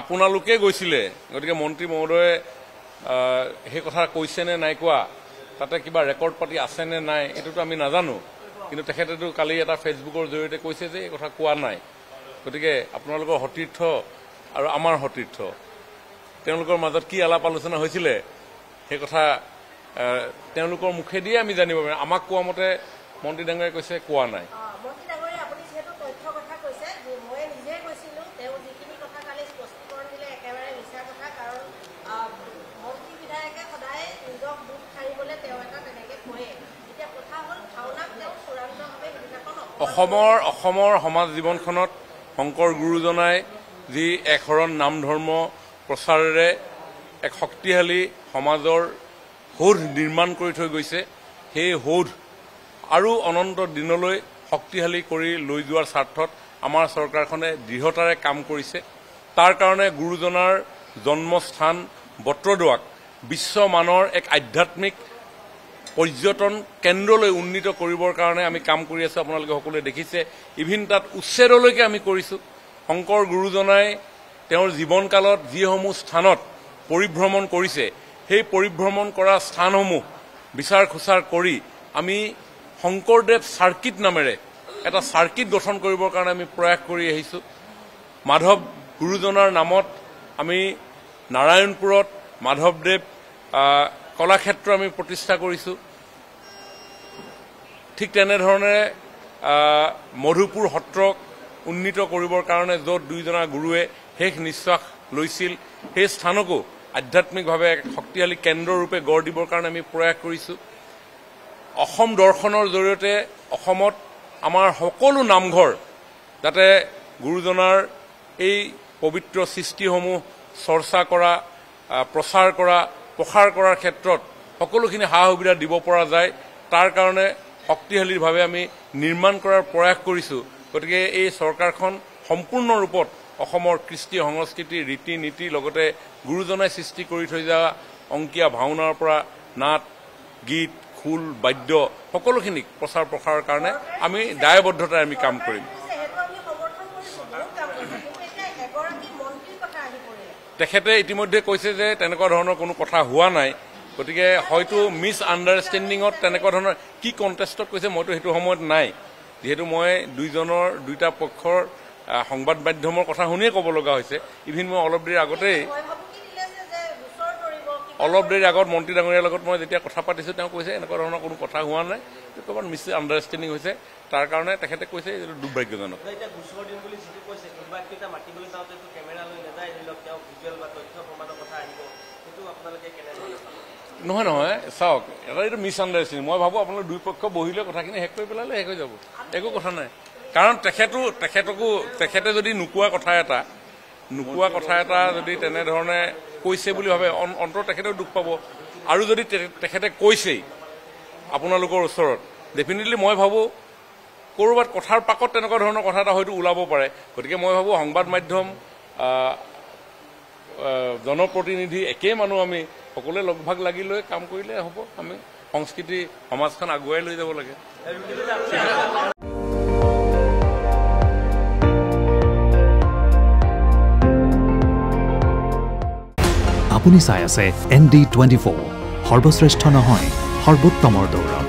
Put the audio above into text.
আপোনালোকে গৈছিলে গতিকে মন্ত্ৰী মহোদয়ে সেই কথা কৈছে নে নাই কোৱা তাতে কিবা ৰেকৰ্ড পাতি আছে নে নাই এইটোতো আমি নাজানো কিন্তু তেখেতেতো কালি এটা ফেচবুকৰ জৰিয়তে কৈছে যে এই কথা কোৱা নাই গতিকে আপোনালোকৰ সতীৰ্থ আৰু আমাৰ সতীৰ্থ তেওঁলোকৰ মাজত কি আলাপ আলোচনা হৈছিলে সেই কথা তেওঁলোকৰ মুখেদিয়ে আমি জানিব পাৰিম আমাক কোৱা মতে মন্ত্ৰী ডাঙৰীয়াই কৈছে কোৱা নাই অসমৰ সমাজ জীৱনখনত শংকৰ গুৰুজনাই যি একশৰণ নাম ধৰ্ম প্ৰচাৰেৰে এক শক্তিশালী সমাজৰ সৌধ নিৰ্মাণ কৰি থৈ গৈছে সেই সৌধ আৰু অনন্ত দিনলৈ শক্তিশালী কৰি লৈ যোৱাৰ স্বাৰ্থত আমাৰ চৰকাৰখনে দৃঢ়তাৰে কাম কৰিছে তাৰ কাৰণে গুৰুজনাৰ জন্মস্থান বটদ্ৰৱাক বিশ্বমানৰ এক আধ্যাত্মিক পৰ্যটন কেন্দ্ৰলৈ উন্নীত কৰিবৰ কাৰণে আমি কাম কৰি আছো আপোনালোকে সকলোৱে দেখিছে ইভিন তাত উচ্ছেদলৈকে আমি কৰিছো শংকৰ গুৰুজনাই তেওঁৰ জীৱনকালত যিসমূহ স্থানত পৰিভ্ৰমণ কৰিছে সেই পৰিভ্ৰমণ কৰা স্থানসমূহ বিচাৰ খোচাৰ কৰি আমি শংকৰদেৱ চাৰ্কিট নামেৰে এটা চাৰ্কিট গঠন কৰিবৰ কাৰণে আমি প্ৰয়াস কৰি আহিছো মাধৱ গুৰুজনাৰ নামত আমি নাৰায়ণপুৰত মাধৱদেৱ কলাক্ষেত্ৰ আমি প্ৰতিষ্ঠা কৰিছো ঠিক তেনেধৰণে মধুপুৰ সত্ৰক উন্নীত কৰিবৰ কাৰণে য'ত দুইজনা গুৰুৱে শেষ নিশ্বাস লৈছিল সেই স্থানকো আধ্যাত্মিকভাৱে শক্তিশালী কেন্দ্ৰৰূপে গঢ় দিবৰ কাৰণে আমি প্ৰয়াস কৰিছো অসম দৰ্শনৰ জৰিয়তে অসমত আমাৰ সকলো নামঘৰ যাতে গুৰুজনাৰ এই পবিত্ৰ সৃষ্টিসমূহ চৰ্চা কৰা প্ৰচাৰ কৰা প্ৰসাৰ কৰাৰ ক্ষেত্ৰত সকলোখিনি সা সুবিধা দিব পৰা যায় তাৰ কাৰণে শক্তিশালীভাৱে আমি নিৰ্মাণ কৰাৰ প্ৰয়াস কৰিছো গতিকে এই চৰকাৰখন সম্পূৰ্ণ ৰূপত অসমৰ কৃষ্টি সংস্কৃতি ৰীতি নীতি লগতে গুৰুজনাই সৃষ্টি কৰি থৈ যোৱা অংকীয়া ভাওনাৰ পৰা নাট গীত খোল বাদ্য সকলোখিনিক প্ৰচাৰ প্ৰসাৰৰ কাৰণে আমি দায়বদ্ধতাৰে আমি কাম কৰিম তেখেতে ইতিমধ্যে কৈছে যে তেনেকুৱা ধৰণৰ কোনো কথা হোৱা নাই গতিকে হয়তো মিছ আণ্ডাৰষ্টেণ্ডিঙত তেনেকুৱা ধৰণৰ কি কণ্টেষ্টত কৈছে মইতো সেইটো সময়ত নাই যিহেতু মই দুইটা পক্ষৰ সংবাদ মাধ্যমৰ কথা শুনিয়ে ক'ব লগা হৈছে ইভিন মই অলপ দেৰি আগত মন্ত্ৰী ডাঙৰীয়াৰ লগত মই যেতিয়া কথা পাতিছো তেওঁ কৈছে এনেকুৱা ধৰণৰ কোনো কথা হোৱা নাই ক'ৰবাত মিছ আণ্ডাৰষ্টেণ্ডিং হৈছে তাৰ কাৰণে তেখেতে কৈছে এইটো দুৰ্ভাগ্যজনক নহয় নহয় চাওক এটা এইটো মিছ আণ্ডাৰষ্টেণ্ডিং মই ভাবোঁ আপোনালোক দুই পক্ষ বহিলে কথাখিনি শেষ কৰি পেলালে শেষ হৈ যাব একো কথা নাই কাৰণ তেখেতে যদি নোকোৱা কথা এটা যদি তেনেধৰণে কৈছে বুলি ভাবে অন্তৰত তেখেতেও দুখ পাব আৰু যদি তেখেতে কৈছেই আপোনালোকৰ ওচৰত ডেফিনেটলি মই ভাবোঁ ক'ৰবাত কথাৰ পাকত তেনেকুৱা ধৰণৰ কথা এটা হয়তো ওলাব পাৰে গতিকে মই ভাবোঁ সংবাদ মাধ্যম জনপ্ৰতিনিধি একেই মানুহ আমি সকলোৱে লগভাগ লাগি লৈ কাম কৰিলে হ'ব আমি সংস্কৃতি সমাজখন আগুৱাই লৈ যাব লাগে আপুনি চাই আছে ND24 সৰ্বশ্ৰেষ্ঠ নহয় সৰ্বোত্তমৰ দৌৰ